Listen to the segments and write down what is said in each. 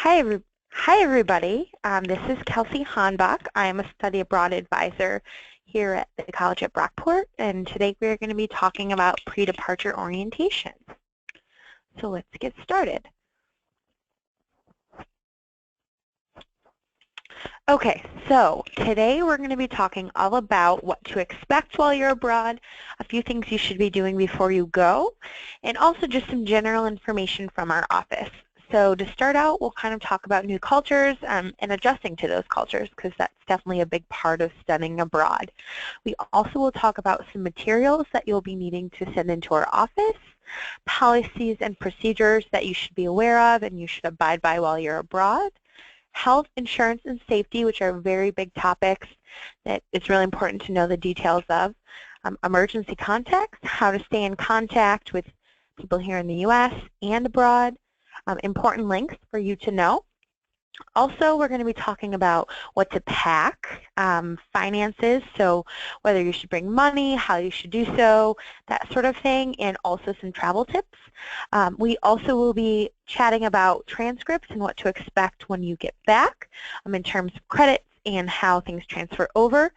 Hi everybody. This is Kelsey Hanbach. I am a study abroad advisor here at the college at Brockport, and today we're going to be talking about pre-departure orientation. So let's get started. Okay, so today we're going to be talking all about what to expect while you're abroad, a few things you should be doing before you go, and also just some general information from our office. So to start out, we'll kind of talk about new cultures and adjusting to those cultures, because that's definitely a big part of studying abroad. We also will talk about some materials that you'll be needing to send into our office, policies and procedures that you should be aware of and you should abide by while you're abroad, health, insurance, and safety, which are very big topics that it's really important to know the details of, emergency contacts, how to stay in contact with people here in the U.S. and abroad, important links for you to know. Also, we're going to be talking about what to pack, finances, so whether you should bring money, how you should do so, that sort of thing, and also some travel tips. We also will be chatting about transcripts and what to expect when you get back in terms of credits and how things transfer over.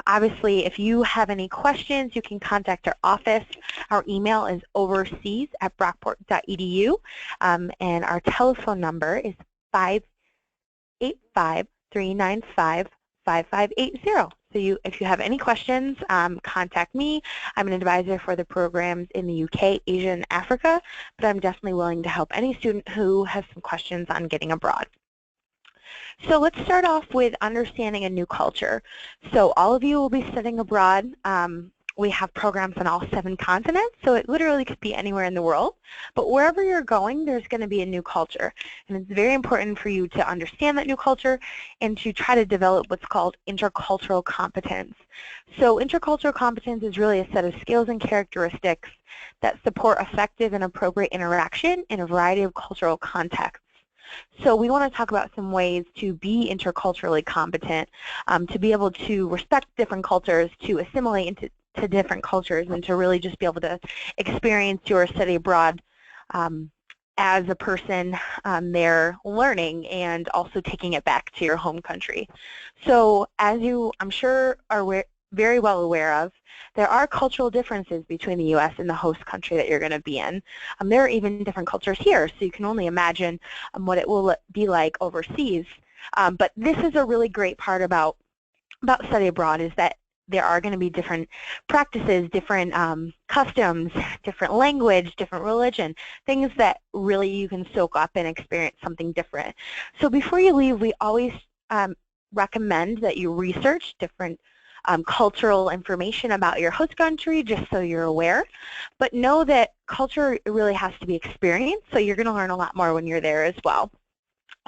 Obviously, if you have any questions, you can contact our office. Our email is overseas@brockport.edu, and our telephone number is 585-395-5580. So if you have any questions, contact me. I'm an advisor for the programs in the UK, Asia, and Africa, but I'm definitely willing to help any student who has some questions on getting abroad. So let's start off with understanding a new culture. So all of you will be studying abroad. We have programs on all 7 continents, so it literally could be anywhere in the world. But wherever you're going, there's going to be a new culture. And it's very important for you to understand that new culture and to try to develop what's called intercultural competence. So intercultural competence is really a set of skills and characteristics that support effective and appropriate interaction in a variety of cultural contexts. So we want to talk about some ways to be interculturally competent, to be able to respect different cultures, to assimilate into different cultures, and to really just be able to experience your study abroad as a person there learning and also taking it back to your home country. So as you, I'm sure, are very well aware of, there are cultural differences between the U.S. and the host country that you're going to be in. There are even different cultures here, so you can only imagine what it will be like overseas. But this is a really great part about study abroad, is that there are going to be different practices, different customs, different language, different religion, things that really you can soak up and experience something different. So before you leave, we always recommend that you research different cultural information about your host country, just so you're aware. But know that culture really has to be experienced, so you're going to learn a lot more when you're there as well.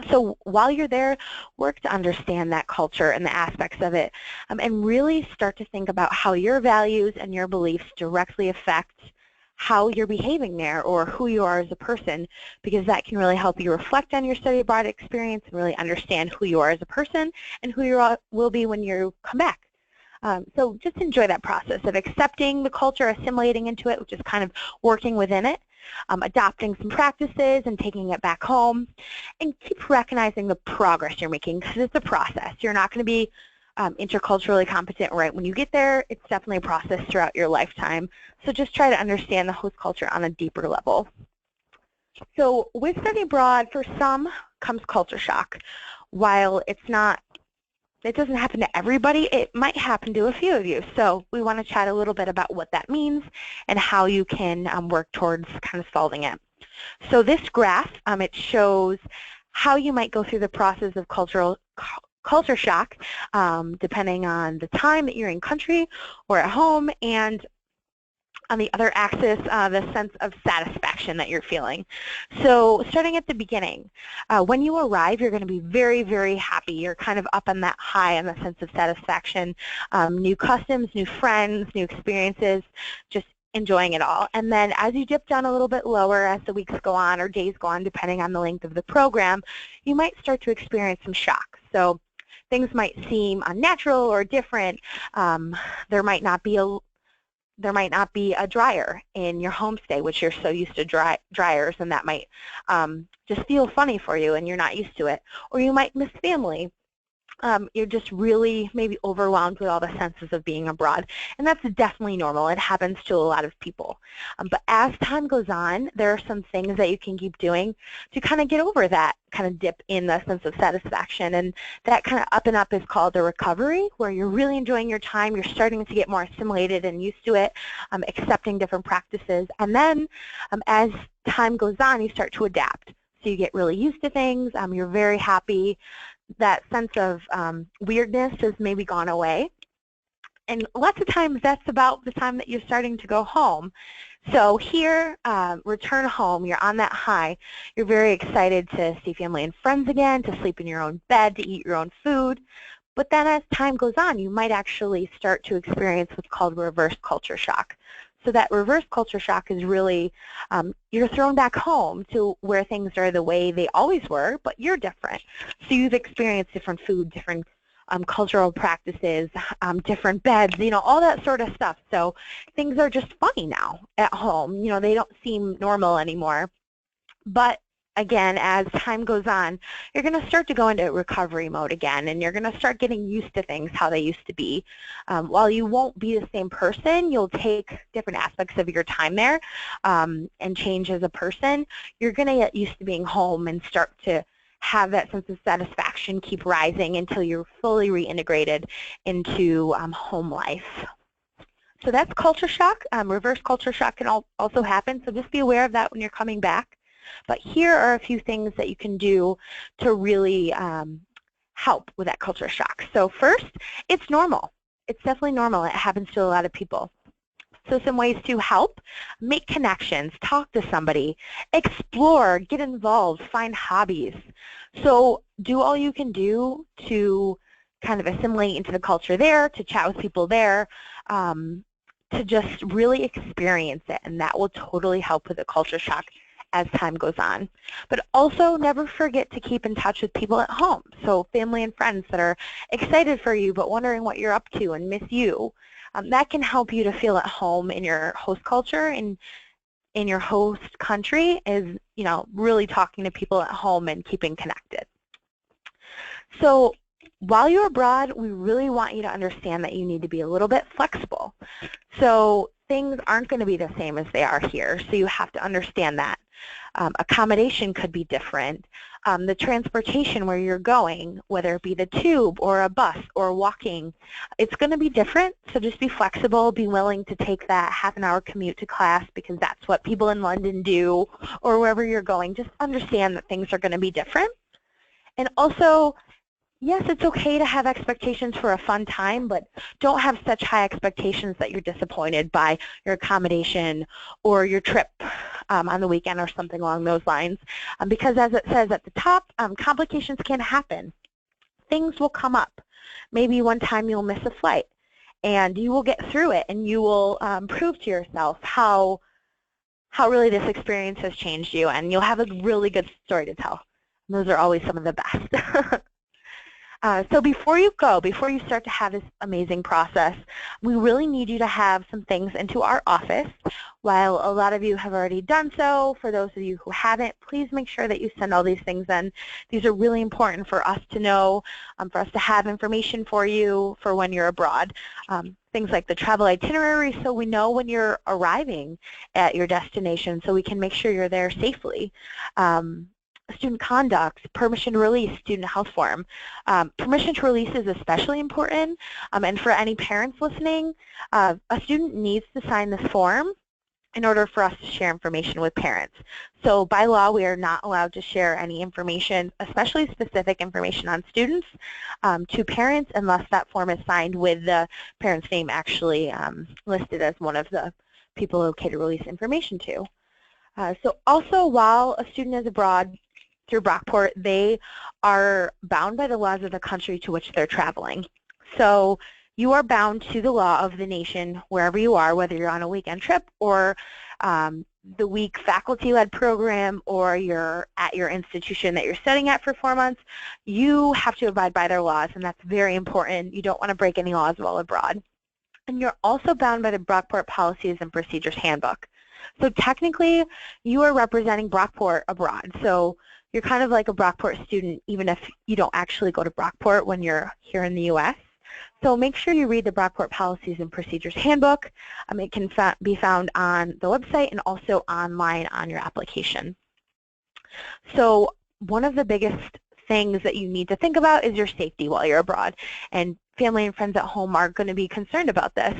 So while you're there, work to understand that culture and the aspects of it, and really start to think about how your values and your beliefs directly affect how you're behaving there or who you are as a person, because that can really help you reflect on your study abroad experience and really understand who you are as a person and who you will be when you come back. So just enjoy that process of accepting the culture, assimilating into it, which is kind of working within it, adopting some practices and taking it back home, and keep recognizing the progress you're making, because it's a process. You're not going to be interculturally competent right when you get there. It's definitely a process throughout your lifetime. So just try to understand the host culture on a deeper level. So with study abroad, for some comes culture shock. While it doesn't happen to everybody, it might happen to a few of you. So we want to chat a little bit about what that means and how you can work towards kind of solving it. So this graph, it shows how you might go through the process of culture shock, depending on the time that you're in country or at home, and on the other axis, the sense of satisfaction that you're feeling. So starting at the beginning, when you arrive, you're going to be very, very happy. You're kind of up on that high on the sense of satisfaction, new customs, new friends, new experiences, just enjoying it all. And then as you dip down a little bit lower as the weeks go on or days go on, depending on the length of the program, you might start to experience some shock. So things might seem unnatural or different. There might not be there might not be a dryer in your homestay, which you're so used to dryers, and that might just feel funny for you and you're not used to it. Or you might miss family. You're just really maybe overwhelmed with all the senses of being abroad. And that's definitely normal. It happens to a lot of people. But as time goes on, there are some things that you can keep doing to kind of get over that kind of dip in the sense of satisfaction. And that kind of up and up is called the recovery, where you're really enjoying your time. You're starting to get more assimilated and used to it, accepting different practices. And then as time goes on, you start to adapt. So you get really used to things. You're very happy. That sense of weirdness has maybe gone away. And lots of times that's about the time that you're starting to go home. So here, return home, you're on that high. You're very excited to see family and friends again, to sleep in your own bed, to eat your own food. But then as time goes on, you might actually start to experience what's called reverse culture shock. So that reverse culture shock is really, you're thrown back home to where things are the way they always were, but you're different. So you've experienced different food, different cultural practices, different beds, all that sort of stuff. So things are just funny now at home. They don't seem normal anymore. But again, as time goes on, you're going to start to go into recovery mode again, and you're going to start getting used to things how they used to be. While you won't be the same person, you'll take different aspects of your time there and change as a person. You're going to get used to being home and start to have that sense of satisfaction keep rising until you're fully reintegrated into home life. So that's culture shock. Reverse culture shock can also happen, so just be aware of that when you're coming back. But here are a few things that you can do to really help with that culture shock. So first, it's normal. It's definitely normal. It happens to a lot of people. So some ways to help: make connections, talk to somebody, explore, get involved, find hobbies. So do all you can do to kind of assimilate into the culture there, to chat with people there, to just really experience it, and that will totally help with the culture shock as time goes on. But also never forget to keep in touch with people at home. So family and friends that are excited for you but wondering what you're up to and miss you. That can help you to feel at home in your host culture and in your host country, is really talking to people at home and keeping connected. So while you're abroad, we really want you to understand that you need to be a little bit flexible. So things aren't going to be the same as they are here, so you have to understand that. Accommodation could be different. The transportation where you're going, whether it be the tube or a bus or walking, it's going to be different, so just be flexible, be willing to take that half-an-hour commute to class because that's what people in London do, or wherever you're going. Just understand that things are going to be different. And also, yes, it's okay to have expectations for a fun time, but don't have such high expectations that you're disappointed by your accommodation or your trip on the weekend or something along those lines. Because as it says at the top, complications can happen. Things will come up. Maybe one time you'll miss a flight, and you will get through it, and you will prove to yourself how really this experience has changed you, and you'll have a really good story to tell. And those are always some of the best. So before you go, before you start to have this amazing process, we really need you to have some things into our office. While a lot of you have already done so, for those of you who haven't, please make sure that you send all these things in. These are really important for us to know, for us to have information for you for when you're abroad. Things like the travel itinerary, so we know when you're arriving at your destination, so we can make sure you're there safely. Student conduct, permission to release, student health form. Permission to release is especially important, and for any parents listening, a student needs to sign this form in order for us to share information with parents. So by law, we are not allowed to share any information, especially specific information on students, to parents unless that form is signed with the parent's name actually listed as one of the people okay to release information to. So also, while a student is abroad through Brockport, they are bound by the laws of the country to which they're traveling. So you are bound to the law of the nation wherever you are, whether you're on a weekend trip or the week faculty-led program, or you're at your institution that you're studying at for 4 months. You have to abide by their laws, and that's very important. You don't want to break any laws while abroad. And you're also bound by the Brockport Policies and Procedures Handbook. So technically, you are representing Brockport abroad. So you're kind of like a Brockport student, even if you don't actually go to Brockport when you're here in the U.S. So make sure you read the Brockport Policies and Procedures Handbook. It can be found on the website and also online on your application. So one of the biggest things that you need to think about is your safety while you're abroad. And family and friends at home are going to be concerned about this.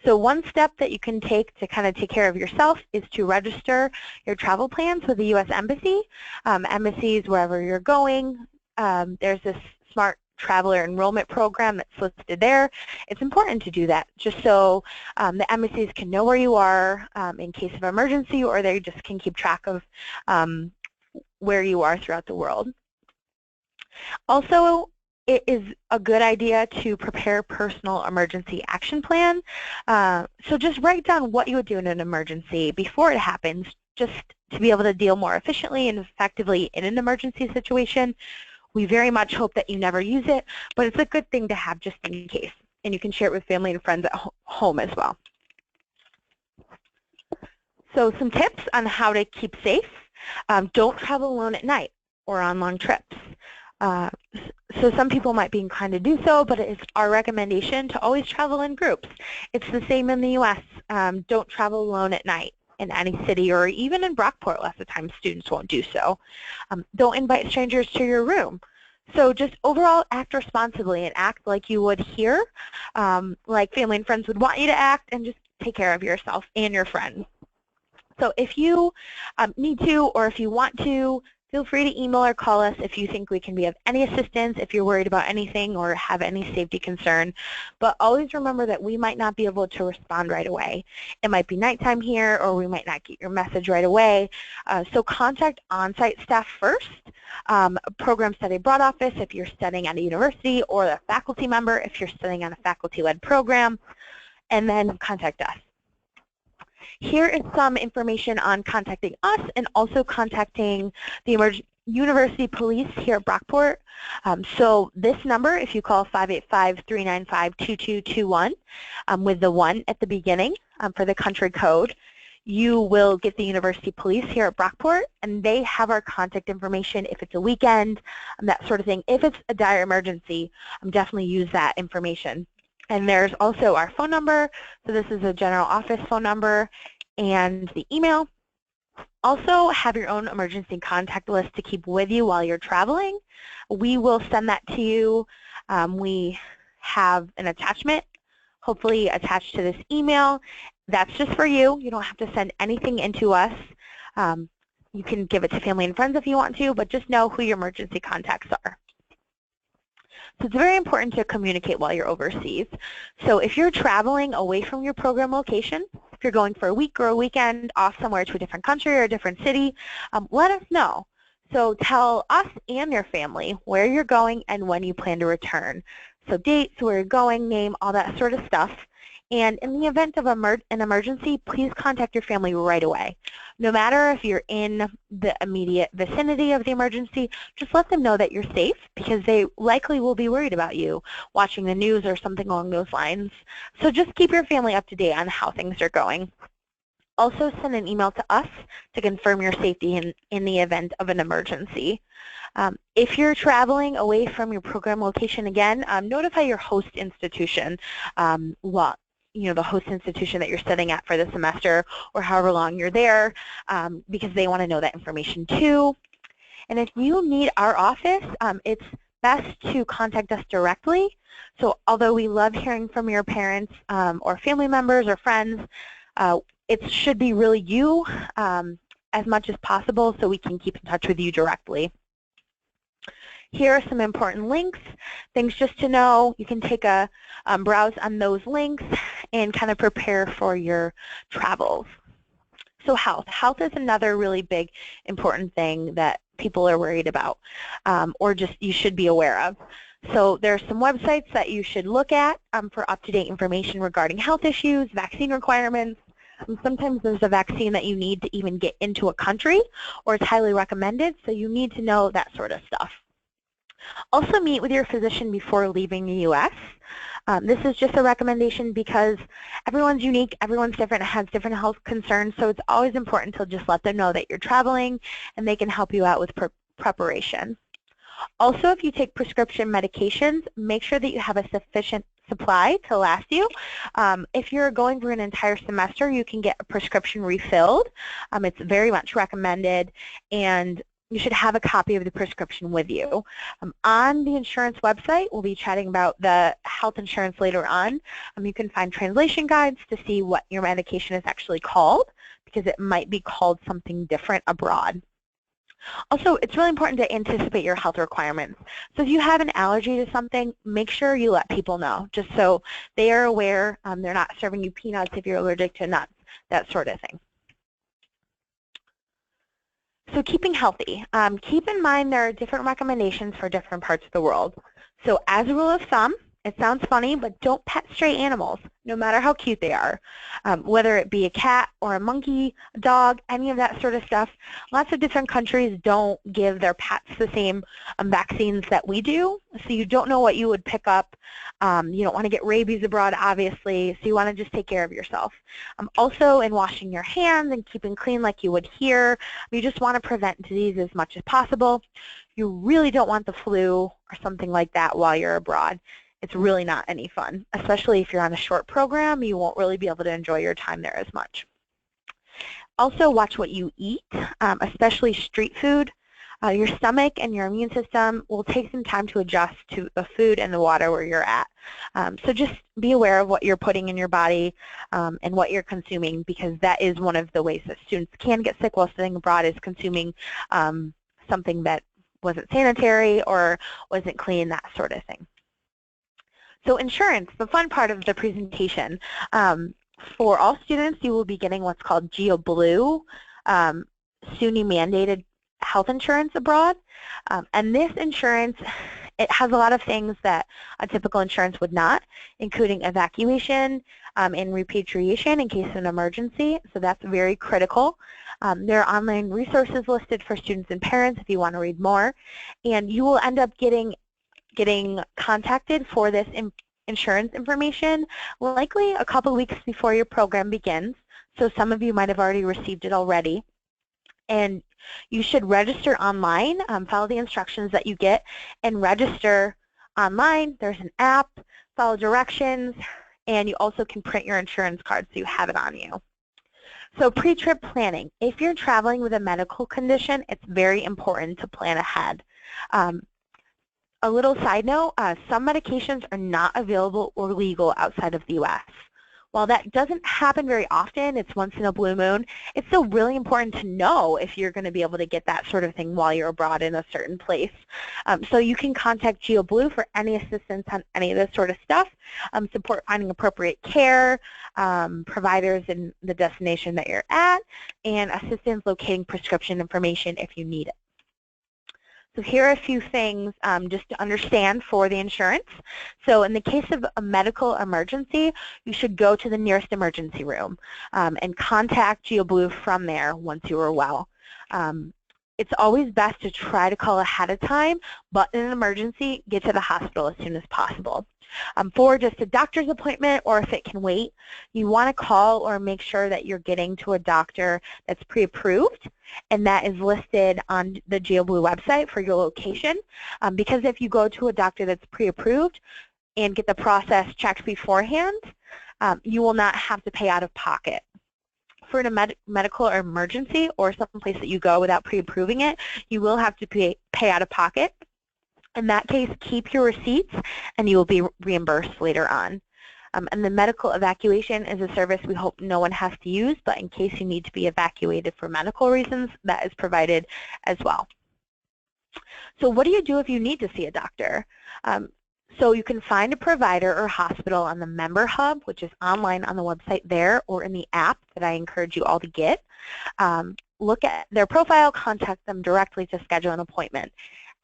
So one step that you can take to kind of take care of yourself is to register your travel plans with the U.S. Embassy. Embassies, wherever you're going, there's this smart traveler enrollment program that's listed there. It's important to do that just so the embassies can know where you are in case of emergency, or they just can keep track of where you are throughout the world. Also, it is a good idea to prepare a personal emergency action plan. So just write down what you would do in an emergency before it happens, just to be able to deal more efficiently and effectively in an emergency situation. We very much hope that you never use it, but it's a good thing to have just in case. And you can share it with family and friends at home as well. So some tips on how to keep safe. Don't travel alone at night or on long trips. So some people might be inclined to do so, but it's our recommendation to always travel in groups. It's the same in the U.S. Don't travel alone at night in any city, or even in Brockport, lots of times students won't do so. Don't invite strangers to your room. So just overall act responsibly and act like you would here, like family and friends would want you to act, and just take care of yourself and your friends. So if you need to, or if you want to, feel free to email or call us if you think we can be of any assistance, if you're worried about anything or have any safety concern. But always remember that we might not be able to respond right away. It might be nighttime here, or we might not get your message right away. So contact on-site staff first, program study broad office if you're studying at a university, or a faculty member if you're studying on a faculty-led program, and then contact us. Here is some information on contacting us and also contacting the University Police here at Brockport. So this number, if you call 585-395-2221 with the 1 at the beginning for the country code, you will get the University Police here at Brockport, and they have our contact information if it's a weekend, that sort of thing. If it's a dire emergency, definitely use that information. And there's also our phone number. So this is a general office phone number, and the email. Also have your own emergency contact list to keep with you while you're traveling. We will send that to you. We have an attachment, hopefully attached to this email. That's just for you. You don't have to send anything into us. You can give it to family and friends if you want to, but just know who your emergency contacts are. So it's very important to communicate while you're overseas. So if you're traveling away from your program location, if you're going for a week or a weekend off somewhere to a different country or a different city, let us know. So tell us and your family where you're going and when you plan to return. So dates, where you're going, name, all that sort of stuff. And in the event of an emergency, please contact your family right away. No matter if you're in the immediate vicinity of the emergency, just let them know that you're safe, because they likely will be worried about you watching the news or something along those lines. So just keep your family up to date on how things are going. Also send an email to us to confirm your safety in the event of an emergency. If you're traveling away from your program location again, notify your host institution the host institution that you're studying at for the semester, or however long you're there, because they want to know that information too. And if you need our office, it's best to contact us directly. So although we love hearing from your parents or family members or friends, it should be really you as much as possible, so we can keep in touch with you directly. Here are some important links, things just to know. You can take a browse on those links and kind of prepare for your travels. So health. Health is another really big, important thing that people are worried about, or just you should be aware of. So there are some websites that you should look at for up-to-date information regarding health issues, vaccine requirements. Sometimes there's a vaccine that you need to even get into a country, or it's highly recommended, so you need to know that sort of stuff. Also meet with your physician before leaving the U.S. This is just a recommendation because everyone's unique, everyone's different, has different health concerns, so it's always important to just let them know that you're traveling and they can help you out with preparation. Also, if you take prescription medications, make sure that you have a sufficient supply to last you. If you're going for an entire semester, you can get a prescription refilled. It's very much recommended, and you should have a copy of the prescription with you. On the insurance website, we'll be chatting about the health insurance later on. You can find translation guides to see what your medication is actually called, because it might be called something different abroad. Also, it's really important to anticipate your health requirements. So if you have an allergy to something, make sure you let people know, just so they are aware. They're not serving you peanuts if you're allergic to nuts, that sort of thing. So keeping healthy. Keep in mind there are different recommendations for different parts of the world. So as a rule of thumb, it sounds funny, but don't pet stray animals, no matter how cute they are. Whether it be a cat or a monkey, a dog, any of that sort of stuff. Lots of different countries don't give their pets the same vaccines that we do, so you don't know what you would pick up. You don't want to get rabies abroad, obviously, so you want to just take care of yourself. Also, in washing your hands and keeping clean like you would here, you just want to prevent disease as much as possible. You really don't want the flu or something like that while you're abroad. It's really not any fun, especially if you're on a short program. You won't really be able to enjoy your time there as much. Also, watch what you eat, especially street food. Your stomach and your immune system will take some time to adjust to the food and the water where you're at. So just be aware of what you're putting in your body and what you're consuming, because that is one of the ways that students can get sick while studying abroad, is consuming something that wasn't sanitary or wasn't clean, that sort of thing. So insurance, the fun part of the presentation. For all students, you will be getting what's called GeoBlue, SUNY mandated health insurance abroad. And this insurance, it has a lot of things that a typical insurance would not, including evacuation and repatriation in case of an emergency. So that's very critical. There are online resources listed for students and parents if you want to read more. And you will end up getting contacted for this insurance information likely a couple weeks before your program begins. So some of you might have already received it already. And you should register online, follow the instructions that you get, and register online. There's an app, follow directions, and you also can print your insurance card so you have it on you. So pre-trip planning. If you're traveling with a medical condition, it's very important to plan ahead. A little side note, some medications are not available or legal outside of the U.S. While that doesn't happen very often, it's once in a blue moon, it's still really important to know if you're going to be able to get that sort of thing while you're abroad in a certain place. So you can contact GeoBlue for any assistance on any of this sort of stuff, support finding appropriate care, providers in the destination that you're at, and assistance locating prescription information if you need it. So here are a few things just to understand for the insurance. So in the case of a medical emergency, you should go to the nearest emergency room and contact GeoBlue from there once you are well. It's always best to try to call ahead of time, but in an emergency, get to the hospital as soon as possible. For just a doctor's appointment, or if it can wait, you want to call or make sure that you're getting to a doctor that's pre-approved, and that is listed on the GeoBlue website for your location. Because if you go to a doctor that's pre-approved and get the process checked beforehand, you will not have to pay out of pocket. For a medical or emergency, or someplace that you go without pre-approving it, you will have to pay out of pocket. In that case, keep your receipts and you will be reimbursed later on. And the medical evacuation is a service we hope no one has to use, but in case you need to be evacuated for medical reasons, that is provided as well. So what do you do if you need to see a doctor? So you can find a provider or hospital on the Member Hub, which is online on the website there, or in the app that I encourage you all to get. Look at their profile, contact them directly to schedule an appointment.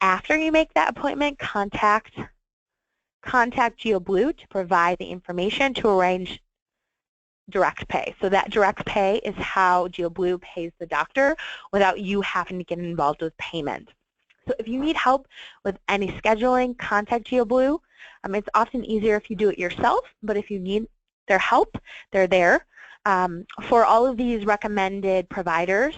After you make that appointment, contact GeoBlue to provide the information to arrange direct pay. So that direct pay is how GeoBlue pays the doctor without you having to get involved with payment. So if you need help with any scheduling, contact GeoBlue. It's often easier if you do it yourself, but if you need their help, they're there. For all of these recommended providers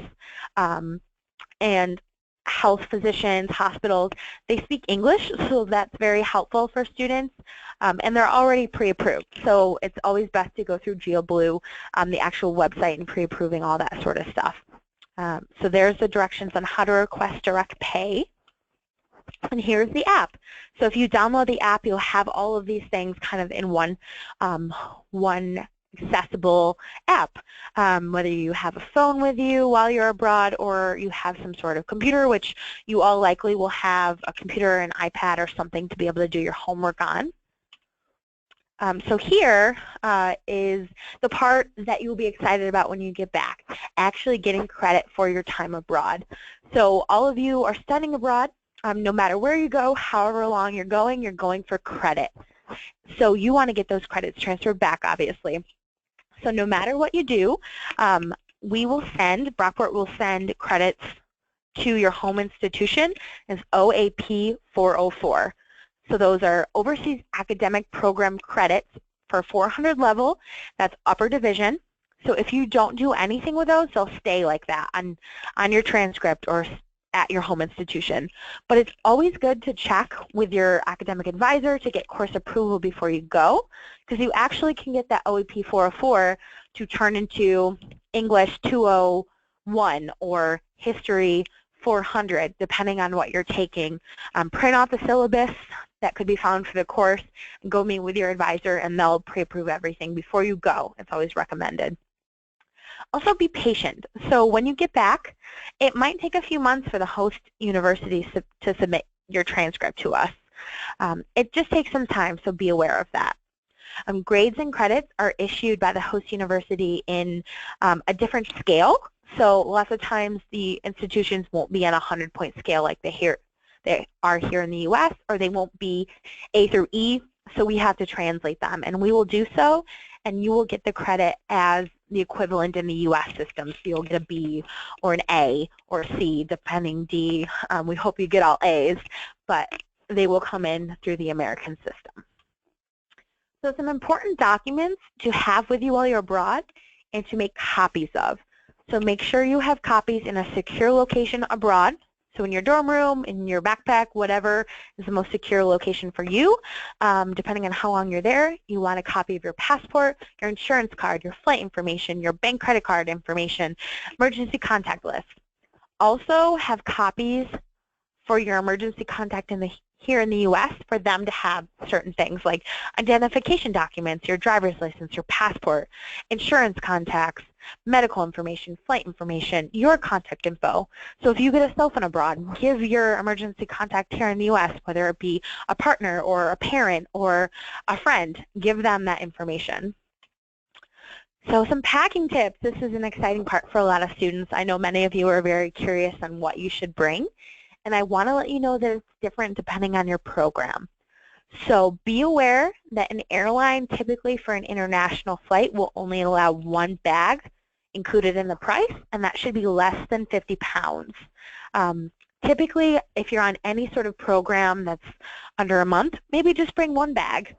and health physicians, hospitals, they speak English, so that's very helpful for students. And they're already pre-approved, so it's always best to go through GeoBlue, the actual website, and pre-approving all that sort of stuff. So there's the directions on how to request direct pay. And here's the app. So if you download the app, you'll have all of these things kind of in one accessible app, whether you have a phone with you while you're abroad or you have some sort of computer, which you all likely will have a computer, an iPad, or something to be able to do your homework on. So here is the part that you'll be excited about when you get back, actually getting credit for your time abroad. So all of you are studying abroad. No matter where you go, however long you're going for credit. So you want to get those credits transferred back, obviously. So no matter what you do, Brockport will send credits to your home institution as OAP 404. So those are Overseas Academic Program credits for 400 level. That's upper division. So if you don't do anything with those, they'll stay like that on your transcript or at your home institution. But it's always good to check with your academic advisor to get course approval before you go, because you actually can get that OEP 404 to turn into English 201 or History 400, depending on what you're taking. Print out the syllabus that could be found for the course and go meet with your advisor, and they'll pre-approve everything before you go. It's always recommended. Also be patient. So when you get back, it might take a few months for the host university to submit your transcript to us. It just takes some time, so be aware of that. Grades and credits are issued by the host university in a different scale. So lots of times the institutions won't be on a 100-point scale like they are here in the U.S., or they won't be A through E, so we have to translate them, and we will do so, and you will get the credit as the equivalent in the U.S. system. So you'll get a B or an A or a C, depending D. We hope you get all A's, but they will come in through the American system. So some important documents to have with you while you're abroad and to make copies of. So make sure you have copies in a secure location abroad. So in your dorm room, in your backpack, whatever is the most secure location for you. Depending on how long you're there, you want a copy of your passport, your insurance card, your flight information, your bank credit card information, emergency contact list. Also have copies for your emergency contact here in the U.S. for them to have certain things like identification documents, your driver's license, your passport, insurance contacts, medical information, flight information, your contact info. So if you get a cell phone abroad, give your emergency contact here in the U.S., whether it be a partner or a parent or a friend, give them that information. So some packing tips. This is an exciting part for a lot of students. I know many of you are very curious on what you should bring, and I want to let you know that it's different depending on your program. So be aware that an airline, typically for an international flight, will only allow one bag included in the price, and that should be less than 50 pounds. Typically, if you're on any sort of program that's under a month, maybe just bring one bag.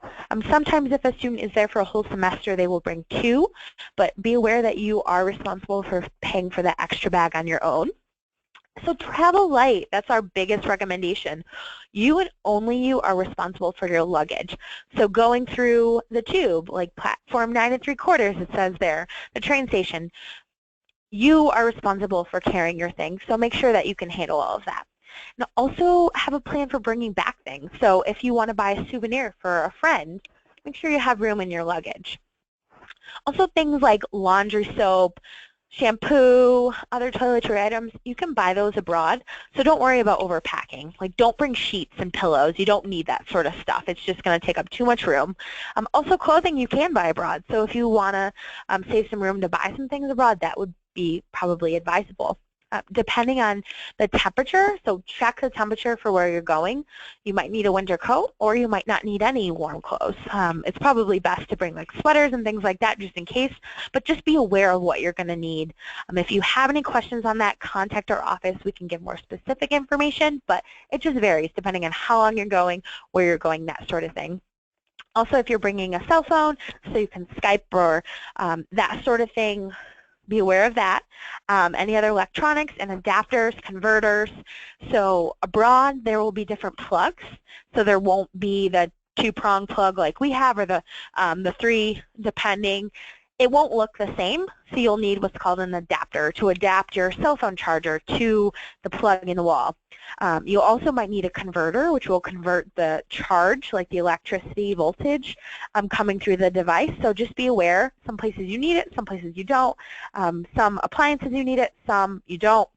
Sometimes if a student is there for a whole semester, they will bring two, but be aware that you are responsible for paying for that extra bag on your own. So travel light, that's our biggest recommendation. You and only you are responsible for your luggage. So going through the tube, like platform 9 3/4, it says there, the train station, you are responsible for carrying your things, so make sure that you can handle all of that. And also have a plan for bringing back things. So if you want to buy a souvenir for a friend, make sure you have room in your luggage. Also things like laundry soap, shampoo, other toiletry items, you can buy those abroad, so don't worry about overpacking. Like, don't bring sheets and pillows. You don't need that sort of stuff. It's just going to take up too much room. Also, clothing you can buy abroad, so if you want to save some room to buy some things abroad, that would be probably advisable. depending on the temperature, so check the temperature for where you're going. You might need a winter coat, or you might not need any warm clothes. It's probably best to bring like sweaters and things like that just in case, but just be aware of what you're going to need. If you have any questions on that, contact our office. We can give more specific information, but it just varies depending on how long you're going, where you're going, that sort of thing. Also, if you're bringing a cell phone, so you can Skype or that sort of thing, be aware of that. Any other electronics and adapters, converters. So abroad, there will be different plugs. So there won't be the two-prong plug like we have, or the three, depending. It won't look the same, so you'll need what's called an adapter to adapt your cell phone charger to the plug in the wall. You also might need a converter, which will convert the charge, like the electricity voltage, coming through the device. So just be aware, some places you need it, some places you don't. Some appliances you need it, some you don't.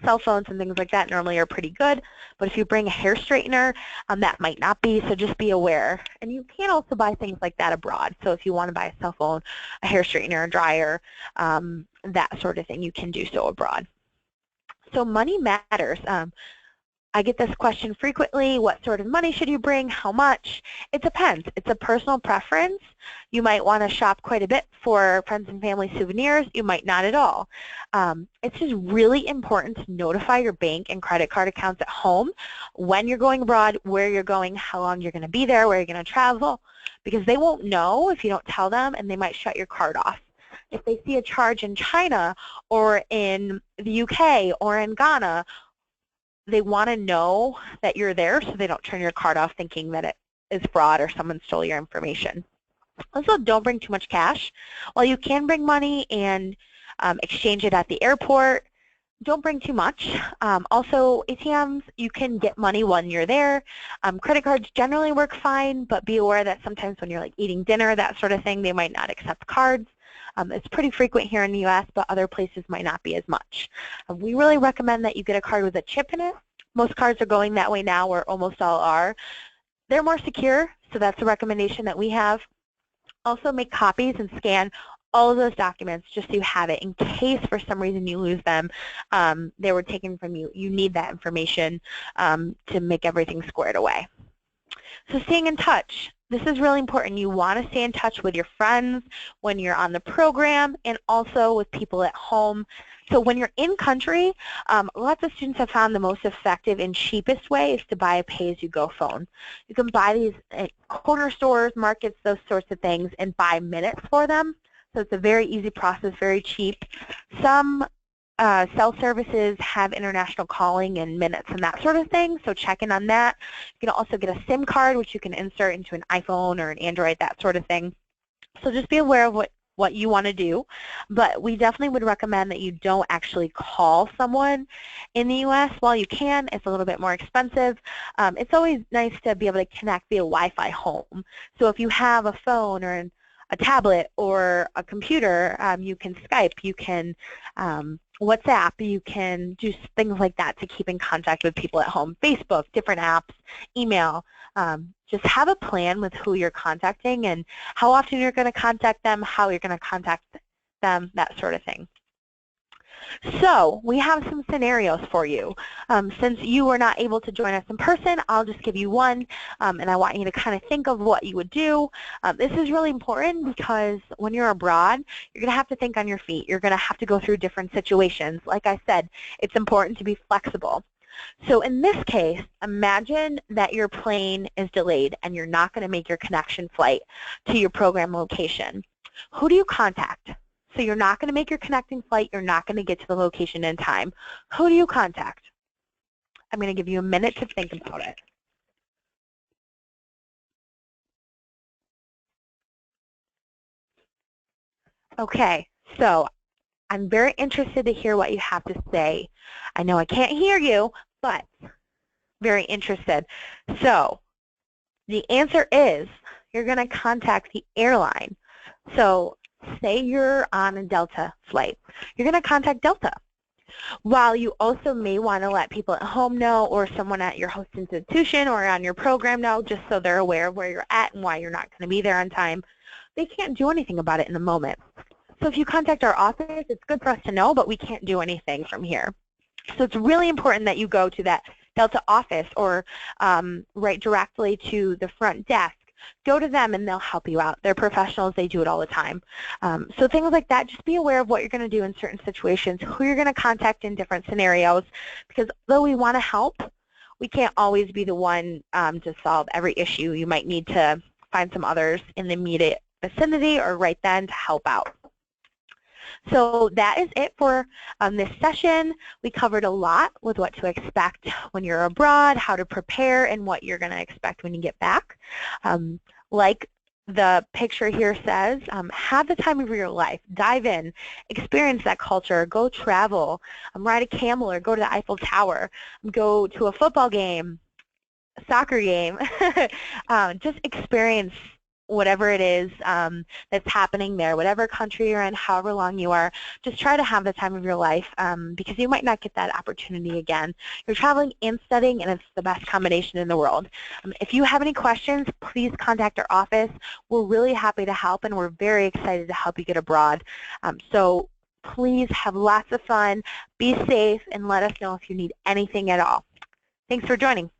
Cell phones and things like that normally are pretty good, but if you bring a hair straightener, that might not be, so just be aware. And you can also buy things like that abroad, so if you want to buy a cell phone, a hair straightener, a dryer, that sort of thing, you can do so abroad. So money matters. I get this question frequently, what sort of money should you bring, how much? It depends. It's a personal preference. You might want to shop quite a bit for friends and family souvenirs. You might not at all. It's just really important to notify your bank and credit card accounts at home when you're going abroad, where you're going, how long you're going to be there, where you're going to travel, because they won't know if you don't tell them, and they might shut your card off. If they see a charge in China or in the UK or in Ghana, they want to know that you're there so they don't turn your card off thinking that it is fraud or someone stole your information. Also, don't bring too much cash. While you can bring money and exchange it at the airport, don't bring too much. Also, ATMs, you can get money when you're there. Credit cards generally work fine, but be aware that sometimes when you're like eating dinner, that sort of thing, they might not accept cards. It's pretty frequent here in the U.S., but other places might not be as much. We really recommend that you get a card with a chip in it. Most cards are going that way now, or almost all are. They're more secure, so that's a recommendation that we have. Also, make copies and scan all of those documents just so you have it in case for some reason you lose them. They were taken from you. You need that information to make everything squared away. So staying in touch. This is really important. You want to stay in touch with your friends when you're on the program and also with people at home. So when you're in country, lots of students have found the most effective and cheapest way is to buy a pay-as-you-go phone. You can buy these at corner stores, markets, those sorts of things, and buy minutes for them. So it's a very easy process, very cheap. Some cell services have international calling and minutes and that sort of thing, so check in on that. You can also get a SIM card, which you can insert into an iPhone or an Android, that sort of thing. So just be aware of what you want to do, but we definitely would recommend that you don't actually call someone in the U.S. While you can, it's a little bit more expensive. It's always nice to be able to connect via Wi-Fi home. So if you have a phone or a tablet or a computer, you can Skype, you can WhatsApp, you can do things like that to keep in contact with people at home. Facebook, different apps, email. Just have a plan with who you're contacting and how often you're going to contact them, how you're going to contact them, that sort of thing. So we have some scenarios for you. Since you were not able to join us in person, I'll just give you one, and I want you to kind of think of what you would do. This is really important because when you're abroad, you're going to have to think on your feet. You're going to have to go through different situations. Like I said, it's important to be flexible. So in this case, imagine that your plane is delayed and you're not going to make your connection flight to your program location. Who do you contact? So you're not going to make your connecting flight, you're not going to get to the location in time. Who do you contact? I'm going to give you a minute to think about it. Okay, so I'm very interested to hear what you have to say. I know I can't hear you, but very interested. So the answer is you're going to contact the airline. So say you're on a Delta flight. You're going to contact Delta. While you also may want to let people at home know or someone at your host institution or on your program know just so they're aware of where you're at and why you're not going to be there on time, they can't do anything about it in the moment. So if you contact our office, it's good for us to know, but we can't do anything from here. So it's really important that you go to that Delta office or write directly to the front desk. Go to them and they'll help you out. They're professionals. They do it all the time. So things like that, just be aware of what you're going to do in certain situations, who you're going to contact in different scenarios, because though we want to help, we can't always be the one to solve every issue. You might need to find some others in the immediate vicinity or right then to help out. So that is it for this session. We covered a lot with what to expect when you're abroad, how to prepare, and what you're going to expect when you get back. Like the picture here says, have the time of your life. Dive in, experience that culture, go travel, ride a camel or go to the Eiffel Tower, go to a football game, a soccer game. Just experience whatever it is that's happening there, whatever country you're in, however long you are, just try to have the time of your life because you might not get that opportunity again. You're traveling and studying, and it's the best combination in the world. If you have any questions, please contact our office. We're really happy to help, and we're very excited to help you get abroad. So please have lots of fun, be safe, and let us know if you need anything at all. Thanks for joining.